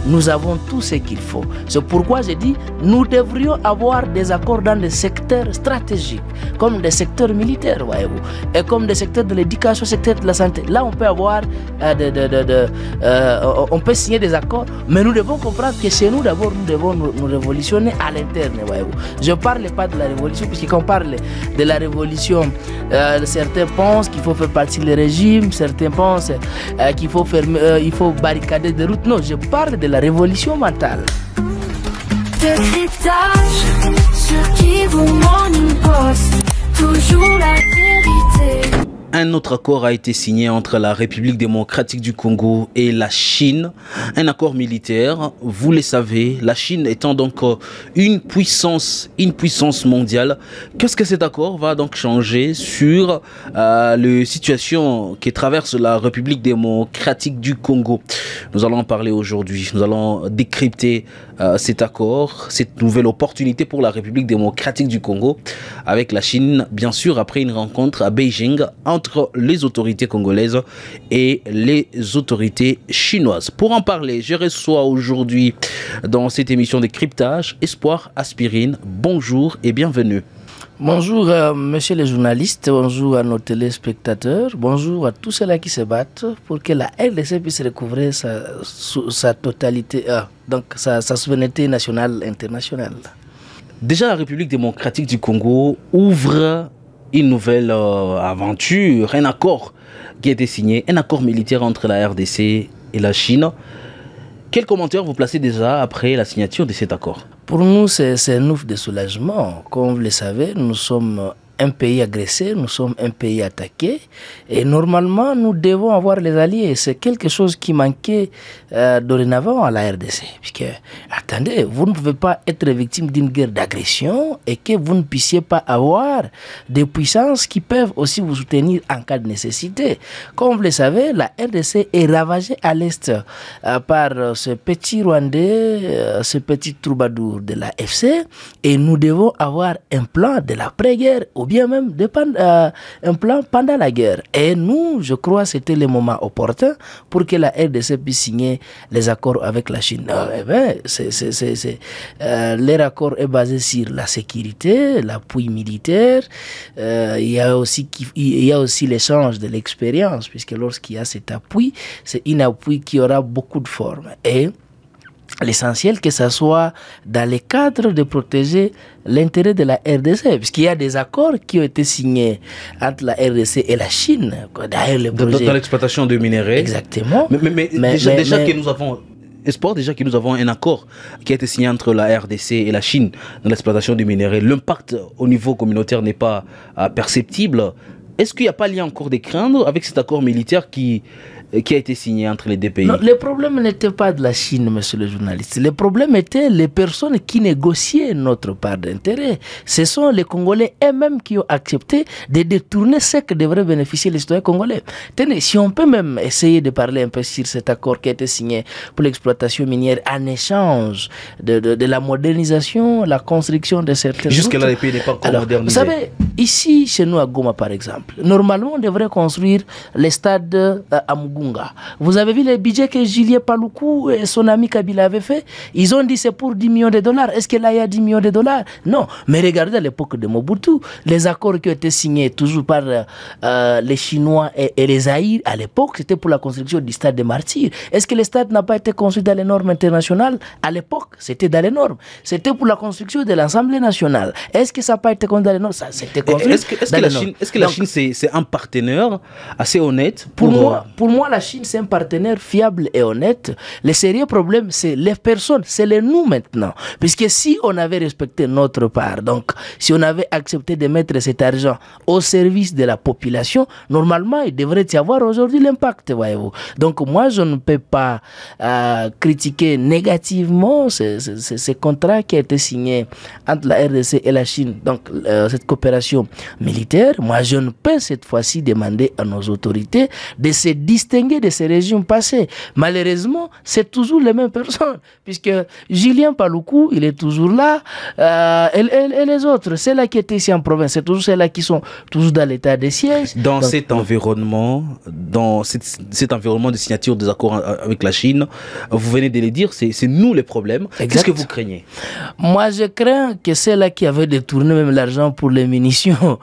nous avons tout ce qu'il faut. C'est pourquoi je dis, nous devrions avoir des accords dans des secteurs stratégiques, comme des secteurs militaires, voyez-vous, et comme des secteurs de l'éducation, secteur de la santé. Là, on peut avoir, on peut signer des accords, mais nous devons comprendre que chez nous, d'abord, nous devons nous révolutionner à l'interne, voyez-vous. Je ne parle pas de la révolution, puisque quand on parle de la révolution, certains pensent qu'il faut faire partie du régime, certains pensent qu'il faut il faut barricader des routes. Non, je parle de la révolution mentale. Décryptage, ce qui vous manipose, toujours la vérité. Un autre accord a été signé entre la République démocratique du Congo et la Chine, un accord militaire. Vous le savez, la Chine étant donc une puissance mondiale. Qu'est-ce que cet accord va donc changer sur la situation qui traverse la République démocratique du Congo? Nous allons en parler aujourd'hui. Nous allons décrypter cet accord, cette nouvelle opportunité pour la République démocratique du Congo avec la Chine, bien sûr, après une rencontre à Beijing entre les autorités congolaises et les autorités chinoises. Pour en parler, je reçois aujourd'hui dans cette émission de cryptage Espoir Aspirine. Bonjour et bienvenue. Bonjour messieurs les journalistes, bonjour à nos téléspectateurs, bonjour à tous ceux-là qui se battent pour que la RDC puisse recouvrir sa totalité, donc sa souveraineté nationale internationale. Déjà, la République démocratique du Congo ouvre une nouvelle aventure, un accord qui a été signé, un accord militaire entre la RDC et la Chine. Quel commentaire vous placez déjà après la signature de cet accord? Pour nous, c'est un ouf de soulagement. Comme vous le savez, nous sommes un pays agressé, nous sommes un pays attaqué et normalement nous devons avoir les alliés. C'est quelque chose qui manquait dorénavant à la RDC. Puisque, attendez, vous ne pouvez pas être victime d'une guerre d'agression et que vous ne puissiez pas avoir des puissances qui peuvent aussi vous soutenir en cas de nécessité. Comme vous le savez, la RDC est ravagée à l'est par ce petit Rwandais, ce petit troubadour de la FC et nous devons avoir un plan de l'après-guerre ou bien même un plan pendant la guerre. Et nous, je crois, c'était le moment opportun pour que la RDC puisse signer les accords avec la Chine. Leur accord est basé sur la sécurité, l'appui militaire. Il y a aussi l'échange de l'expérience, puisque lorsqu'il y a cet appui, c'est un appui qui aura beaucoup de formes. Et l'essentiel que ça soit dans le cadre de protéger l'intérêt de la RDC, puisqu'il y a des accords qui ont été signés entre la RDC et la Chine. Dans l'exploitation de minerais. Exactement. Mais déjà que nous avons Espoir, déjà que nous avons un accord qui a été signé entre la RDC et la Chine dans l'exploitation du minerai, l'impact au niveau communautaire n'est pas perceptible. Est-ce qu'il n'y a pas lieu encore de craindre avec cet accord militaire qui a été signé entre les deux pays? Non, le problème n'était pas de la Chine, monsieur le journaliste. Le problème était les personnes qui négociaient notre part d'intérêt. Ce sont les Congolais eux-mêmes qui ont accepté de détourner ce que devraient bénéficier les citoyens congolais. Tenez, si on peut même essayer de parler un peu sur cet accord qui a été signé pour l'exploitation minière en échange de la modernisation, la construction de certaines routes. Jusque-là, les pays n'est pas encore modernisé. Vous savez, ici, chez nous à Goma, par exemple, normalement, on devrait construire les stades à Mugunga. Vous avez vu les budgets que Julien Paloukou et son ami Kabila avaient fait? Ils ont dit c'est pour 10 millions de dollars. Est-ce que là il y a 10 millions de dollars? Non. Mais regardez à l'époque de Mobutu, les accords qui ont été signés toujours par les Chinois et les Zaïre, à l'époque, c'était pour la construction du stade des Martyrs. Est-ce que le stade n'a pas été construit dans les normes internationales? À l'époque, c'était dans les normes. C'était pour la construction de l'Assemblée nationale. Est-ce que ça n'a pas été construit dans les normes? Ça, c'était construit dans les normes. Est-ce que la Chine, c'est un partenaire assez honnête pour moi, la Chine, c'est un partenaire fiable et honnête. Le sérieux problème, c'est les personnes, c'est les nous maintenant. Puisque si on avait respecté notre part, donc si on avait accepté de mettre cet argent au service de la population, normalement, il devrait y avoir aujourd'hui l'impact, voyez-vous. Donc moi, je ne peux pas critiquer négativement ce contrat qui a été signé entre la RDC et la Chine, donc cette coopération militaire. Moi, je ne peut cette fois-ci demander à nos autorités de se distinguer de ces régimes passés. Malheureusement, c'est toujours les mêmes personnes, puisque Julien Paluku, il est toujours là, et les autres, c'est là qui étaient ici en province, c'est toujours ceux-là qui sont toujours dans l'état de siège. Dans cet environnement, cet environnement de signature des accords avec la Chine, vous venez de le dire, c'est nous les problèmes. Qu'est-ce que vous craignez? Moi, je crains que ceux-là qui avaient détourné même l'argent pour les munitions,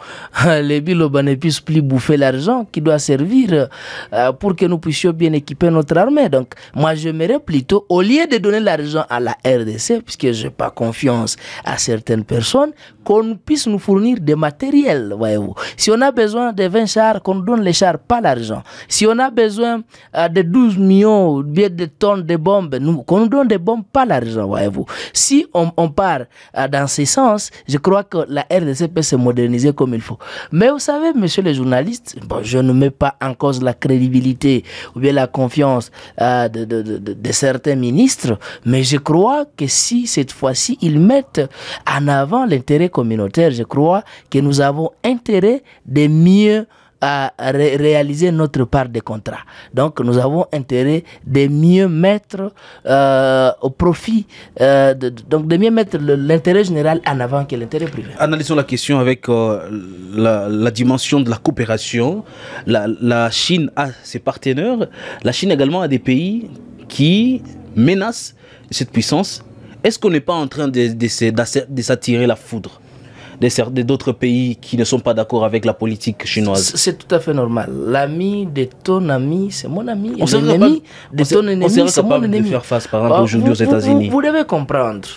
les Biloba ne puissent plus bouffer l'argent qui doit servir pour que nous puissions bien équiper notre armée. Donc, moi, j'aimerais plutôt, au lieu de donner l'argent à la RDC, puisque je n'ai pas confiance à certaines personnes, qu'on puisse nous fournir des matériels, voyez-vous. Si on a besoin de 20 chars, qu'on donne les chars, pas l'argent. Si on a besoin de 12 millions, bien de tonnes de bombes, qu'on nous donne des bombes, pas l'argent, voyez-vous. Si on part dans ce sens, je crois que la RDC peut se moderniser comme il faut. Mais vous savez, messieurs les journalistes, bon, je ne mets pas en cause la crédibilité ou bien la confiance de certains ministres, mais je crois que si cette fois-ci ils mettent en avant l'intérêt communautaire, je crois que nous avons intérêt de mieux réaliser notre part des contrats. Donc nous avons intérêt de mieux mettre au profit, donc de mieux mettre l'intérêt général en avant que l'intérêt privé. Analysons la question avec la dimension de la coopération. La Chine a ses partenaires. La Chine également a des pays qui menacent cette puissance. Est-ce qu'on n'est pas en train de s'attirer la foudre d'autres pays qui ne sont pas d'accord avec la politique chinoise? C'est tout à fait normal. L'ami de ton ami, c'est mon ami. L'ennemi de ton ennemi, c'est mon ennemi. De faire face, par exemple, aujourd'hui aux États-Unis. Vous devez comprendre.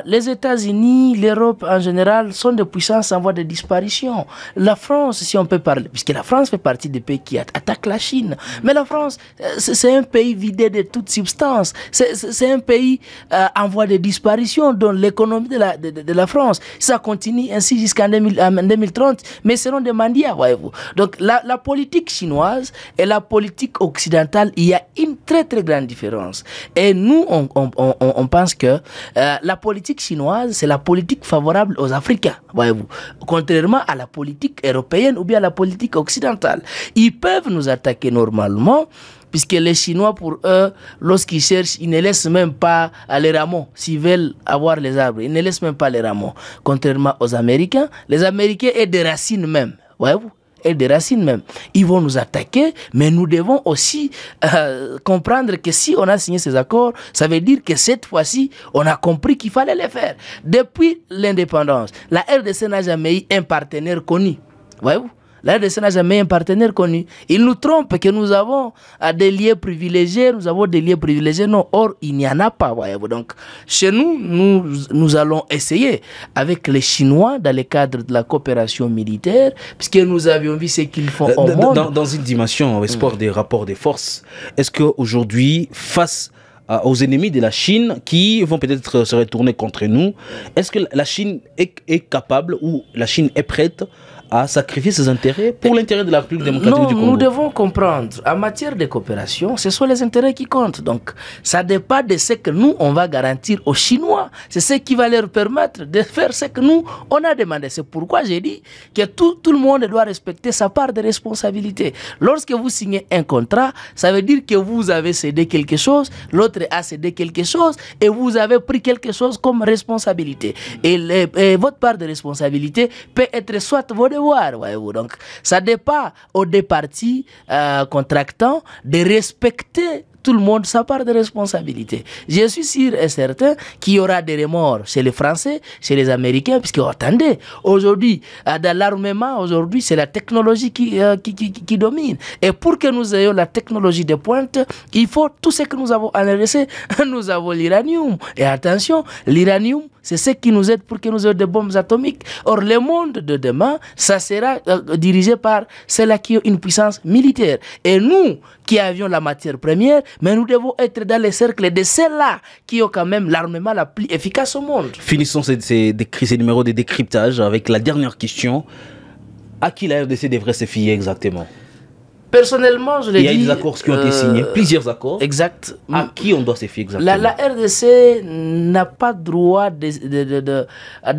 Les États-Unis, l'Europe en général sont des puissances en voie de disparition. La France, si on peut parler, puisque la France fait partie des pays qui attaquent la Chine. Mais la France, c'est un pays vidé de toute substance. C'est un pays en voie de disparition dont l'économie de la France, ça continue ainsi jusqu'en 2030, mais seront des mendiants, voyez-vous. Donc la politique chinoise et la politique occidentale, il y a une très très grande différence. Et nous, on pense que la politique chinoise, c'est la politique favorable aux Africains, voyez-vous. Contrairement à la politique européenne ou bien à la politique occidentale. Ils peuvent nous attaquer normalement, puisque les Chinois, pour eux, lorsqu'ils cherchent, ils ne laissent même pas les rameaux. S'ils veulent avoir les arbres, ils ne laissent même pas les rameaux. Contrairement aux Américains, les Américains aient des racines même, voyez-vous. Et des racines même. Ils vont nous attaquer, mais nous devons aussi comprendre que si on a signé ces accords, ça veut dire que cette fois-ci, on a compris qu'il fallait les faire. Depuis l'indépendance, la RDC n'a jamais eu un partenaire connu. Voyez-vous? La RDC n'a jamais un partenaire connu. Il nous trompe que nous avons des liens privilégiés, nous avons des liens privilégiés. Non, or, il n'y en a pas. Voyez-vous. Donc, chez nous, nous allons essayer avec les Chinois dans le cadre de la coopération militaire, puisque nous avions vu ce qu'ils font au monde. Dans une dimension, espoir des rapports des forces, est-ce qu'aujourd'hui, face aux ennemis de la Chine qui vont peut-être se retourner contre nous, est-ce que la Chine est capable ou la Chine est prête à sacrifier ses intérêts pour l'intérêt de la République démocratique du Congo? Nous devons comprendre, en matière de coopération, ce sont les intérêts qui comptent. Donc, ça dépend de ce que nous, on va garantir aux Chinois. C'est ce qui va leur permettre de faire ce que nous, on a demandé. C'est pourquoi j'ai dit que tout le monde doit respecter sa part de responsabilité. Lorsque vous signez un contrat, ça veut dire que vous avez cédé quelque chose, l'autre a cédé quelque chose, et vous avez pris quelque chose comme responsabilité. Et votre part de responsabilité peut être soit vos devoirs, voyez-vous. Donc, ça dépend aux deux parties contractants de respecter tout le monde sa part de responsabilité. Je suis sûr et certain qu'il y aura des remords chez les Français, chez les Américains, puisque, attendez, aujourd'hui, dans l'armement, aujourd'hui, c'est la technologie qui domine. Et pour que nous ayons la technologie de pointe, il faut tout ce que nous avons en RDC. Nous avons l'uranium. Et attention, l'uranium, c'est ce qui nous aide pour que nous ayons des bombes atomiques. Or, le monde de demain, ça sera dirigé par ceux-là qui ont une puissance militaire. Et nous, qui avions la matière première, mais nous devons être dans les cercles de ceux-là qui ont quand même l'armement la plus efficace au monde. Finissons ces numéros de décryptage avec la dernière question. À qui la RDC devrait se fier exactement? Personnellement, je l'ai dit... Il y a des accords qui ont été signés, plusieurs accords. Exact. À qui on doit se fier exactement? La RDC n'a pas droit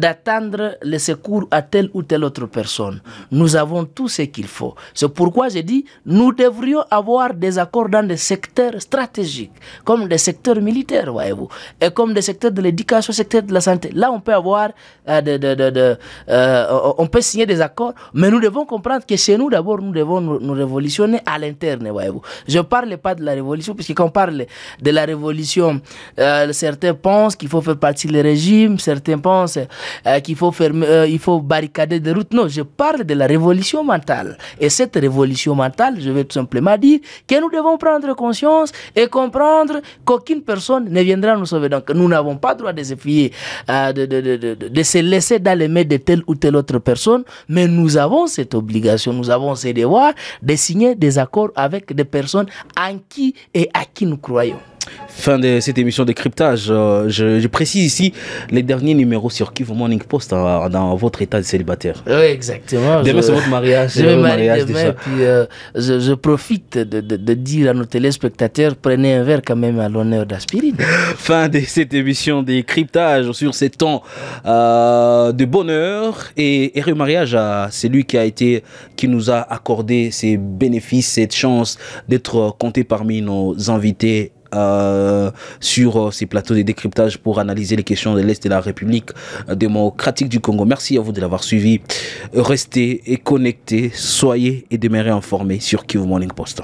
d'attendre le secours à telle ou telle autre personne. Nous avons tout ce qu'il faut. C'est pourquoi j'ai dit, nous devrions avoir des accords dans des secteurs stratégiques, comme des secteurs militaires, voyez-vous, et comme des secteurs de l'éducation, secteur de la santé. Là, on peut avoir, on peut signer des accords, mais nous devons comprendre que chez nous, d'abord, nous devons nous révolutionner à l'interne, voyez-vous. Je ne parle pas de la révolution, puisque quand on parle de la révolution, certains pensent qu'il faut faire partie du régime, certains pensent qu'il faut il faut barricader des routes. Non, je parle de la révolution mentale. Et cette révolution mentale, je vais tout simplement dire que nous devons prendre conscience et comprendre qu'aucune personne ne viendra nous sauver. Donc, nous n'avons pas le droit de se fier, de se laisser dans les mains de telle ou telle autre personne, mais nous avons cette obligation, nous avons ce devoir de signer des accords avec des personnes en qui et à qui nous croyons. Fin de cette émission de cryptage. Je précise ici les derniers numéros sur Kivu Morning Post dans votre état de célibataire. Oui, exactement. Demain, c'est votre mariage. Je me marie demain, puis je profite de dire à nos téléspectateurs, prenez un verre quand même à l'honneur d'Aspirine. Fin de cette émission des cryptages sur ces temps de bonheur et heureux mariage à celui qui nous a accordé ces bénéfices, cette chance d'être compté parmi nos invités sur ces plateaux de décryptage pour analyser les questions de l'Est de la République démocratique du Congo. Merci à vous de l'avoir suivi. Restez et connectés, soyez et demeurez informés sur Kivu Morning Post.